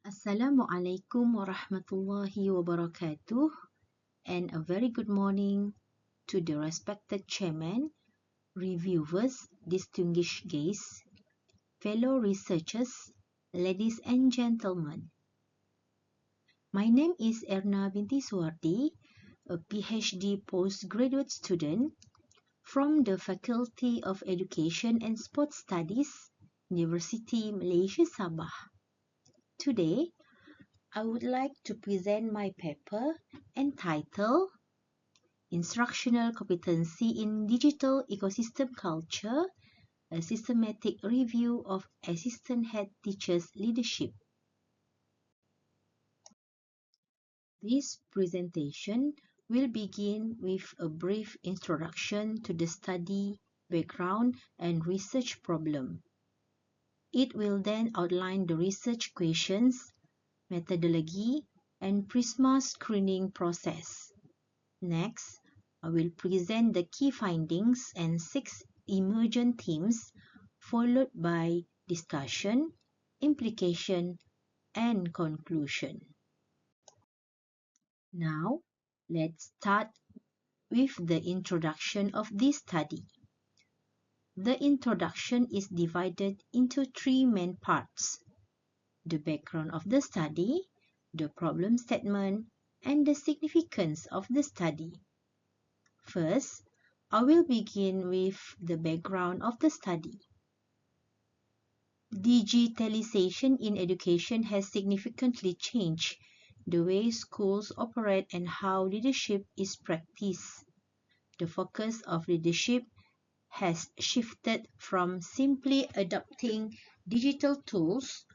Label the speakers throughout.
Speaker 1: Assalamualaikum warahmatullahi wabarakatuh, and a very good morning to the respected chairman, reviewers, distinguished guests, fellow researchers, ladies and gentlemen. My name is ERNA Suwardi, a PhD postgraduate student from the Faculty of Education and Sports Studies, University Malaysia Sabah. Today, I would like to present my paper entitled Instructional Competency in Digital Ecosystem Culture, a Systematic Review of Assistant Head Teachers' Leadership. This presentation will begin with a brief introduction to the study, background, and research problem. It will then outline the research questions, methodology, and PRISMA screening process. Next, I will present the key findings and 6 emergent themes, followed by discussion, implication, and conclusion. Now, let's start with the introduction of this study. The introduction is divided into 3 main parts: the background of the study, the problem statement, and the significance of the study. First, I will begin with the background of the study. Digitalization in education has significantly changed the way schools operate and how leadership is practiced. The focus of leadership has shifted from simply adopting digital tools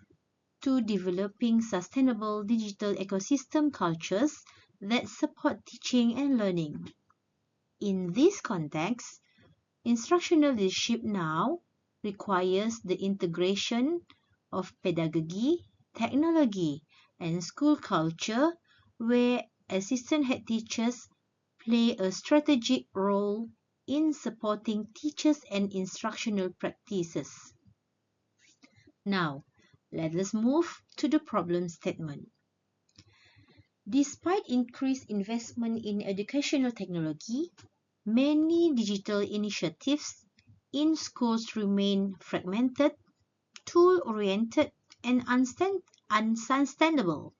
Speaker 1: to developing sustainable digital ecosystem cultures that support teaching and learning. In this context, instructional leadership now requires the integration of pedagogy, technology, and school culture, where assistant head teachers play a strategic role in supporting teachers and instructional practices. Now, let us move to the problem statement. Despite increased investment in educational technology, many digital initiatives in schools remain fragmented, tool-oriented, and unsustainable.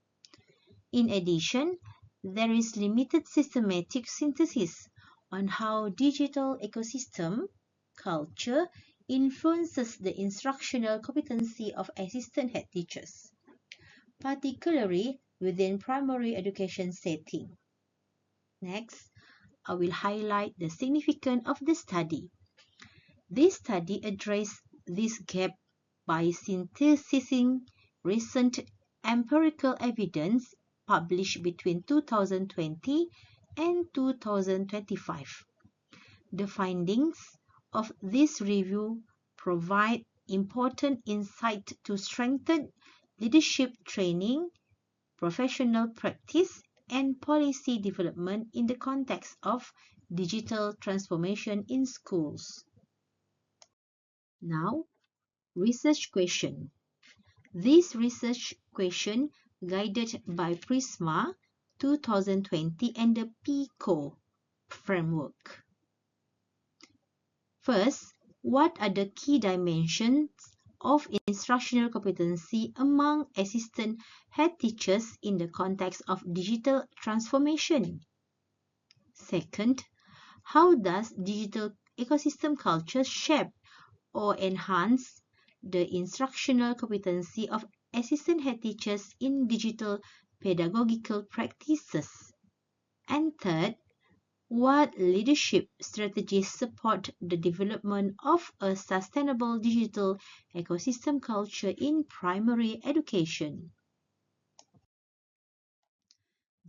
Speaker 1: In addition, there is limited systematic synthesis on how digital ecosystem culture influences the instructional competency of assistant head teachers, particularly within primary education setting. Next, I will highlight the significance of the study. This study addressed this gap by synthesizing recent empirical evidence published between 2020 and 2025. The findings of this review provide important insight to strengthen leadership training, professional practice, and policy development in the context of digital transformation in schools. Now, research question. This research question guided by PRISMA 2020 and the PICO framework. First, what are the key dimensions of instructional competency among assistant head teachers in the context of digital transformation? Second, how does digital ecosystem culture shape or enhance the instructional competency of assistant head teachers in digital pedagogical practices? And third, what leadership strategies support the development of a sustainable digital ecosystem culture in primary education?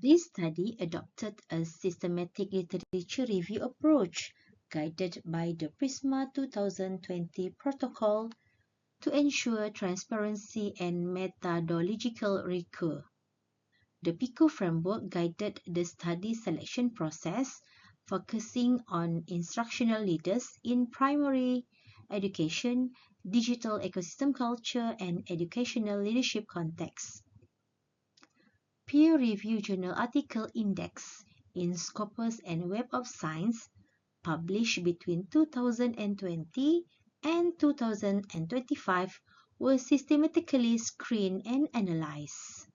Speaker 1: This study adopted a systematic literature review approach guided by the PRISMA 2020 protocol to ensure transparency and methodological rigor. The PICO framework guided the study selection process, focusing on instructional leaders in primary education, digital ecosystem culture, and educational leadership contexts. peer-reviewed journal article index in Scopus and Web of Science published between 2020 and 2025 were systematically screened and analyzed.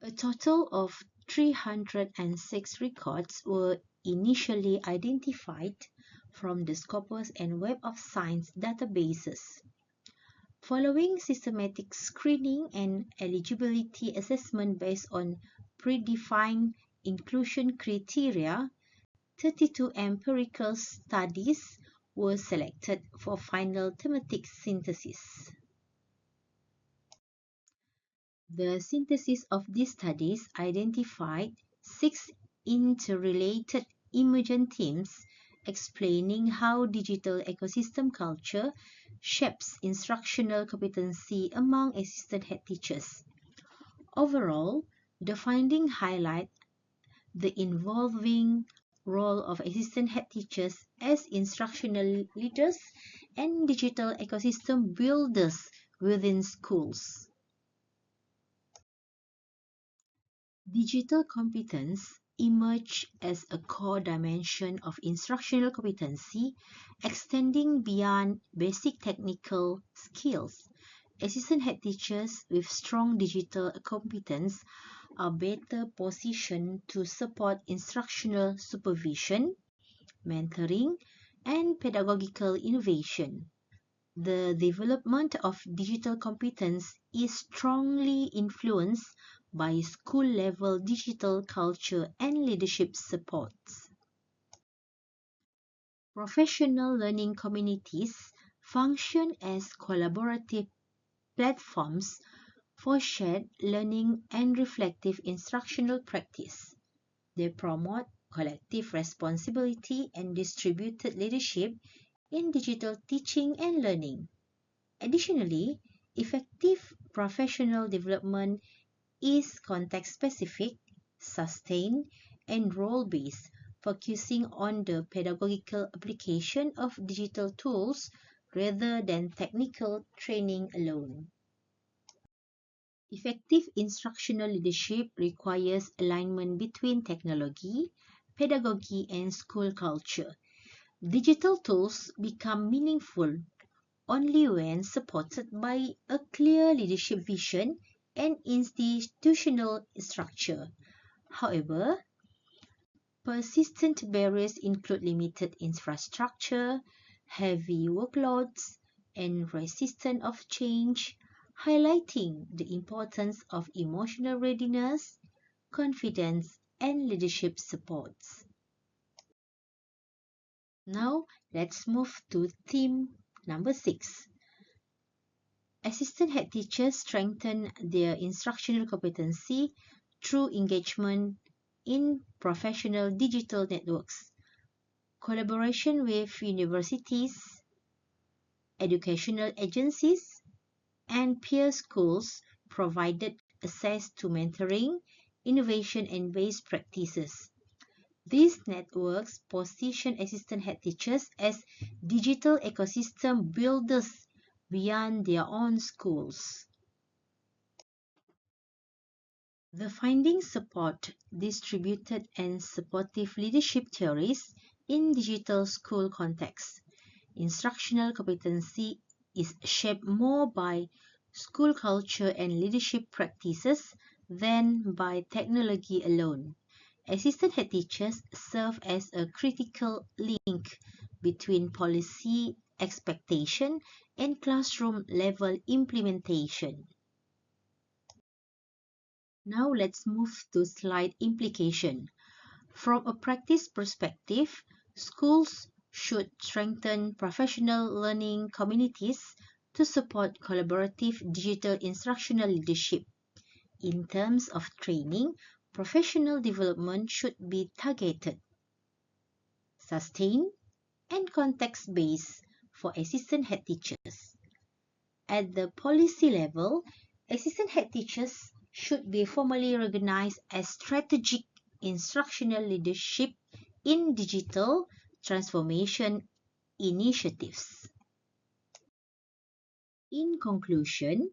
Speaker 1: A total of 306 records were initially identified from the Scopus and Web of Science databases. Following systematic screening and eligibility assessment based on predefined inclusion criteria, 32 empirical studies were selected for final thematic synthesis. The synthesis of these studies identified 6 interrelated emergent themes explaining how digital ecosystem culture shapes instructional competency among assistant head teachers. Overall, the findings highlight the evolving role of assistant head teachers as instructional leaders and digital ecosystem builders within schools. Digital competence emerged as a core dimension of instructional competency, extending beyond basic technical skills. Assistant head teachers with strong digital competence are better positioned to support instructional supervision, mentoring, and pedagogical innovation. The development of digital competence is strongly influenced by school-level digital culture and leadership supports. Professional learning communities function as collaborative platforms for shared learning and reflective instructional practice. They promote collective responsibility and distributed leadership in digital teaching and learning. Additionally, effective professional development is context-specific, sustained, and role-based, focusing on the pedagogical application of digital tools rather than technical training alone. Effective instructional leadership requires alignment between technology, pedagogy, and school culture. Digital tools become meaningful only when supported by a clear leadership vision and institutional structure. However, persistent barriers include limited infrastructure, heavy workloads, and resistance of change, highlighting the importance of emotional readiness, confidence, and leadership supports. Now, let's move to theme number 6. Assistant head teachers strengthen their instructional competency through engagement in professional digital networks, collaboration with universities, educational agencies, and peer schools provided access to mentoring, innovation, and best practices. These networks position assistant head teachers as digital ecosystem builders beyond their own schools. The findings support distributed and supportive leadership theories in digital school contexts. Instructional competency is shaped more by school culture and leadership practices than by technology alone. Assistant head teachers serve as a critical link between policy expectation and classroom level implementation. Now let's move to slide implication. From a practice perspective, schools should strengthen professional learning communities to support collaborative digital instructional leadership. In terms of training, professional development should be targeted, sustained, and context-based for assistant head teachers. At the policy level, assistant head teachers should be formally recognized as strategic instructional leadership in digital transformation initiatives. In conclusion,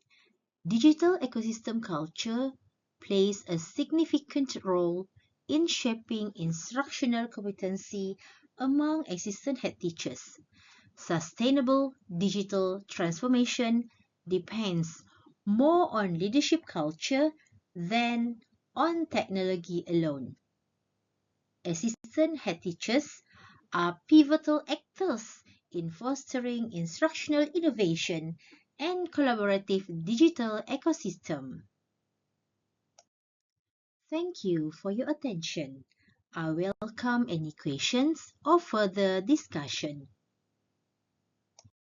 Speaker 1: Digital ecosystem culture plays a significant role in shaping instructional competency among existing head teachers. Sustainable digital transformation depends more on leadership culture than on technology alone. Assistant head teachers are pivotal actors in fostering instructional innovation and collaborative digital ecosystem. Thank you for your attention. I welcome any questions or further discussion.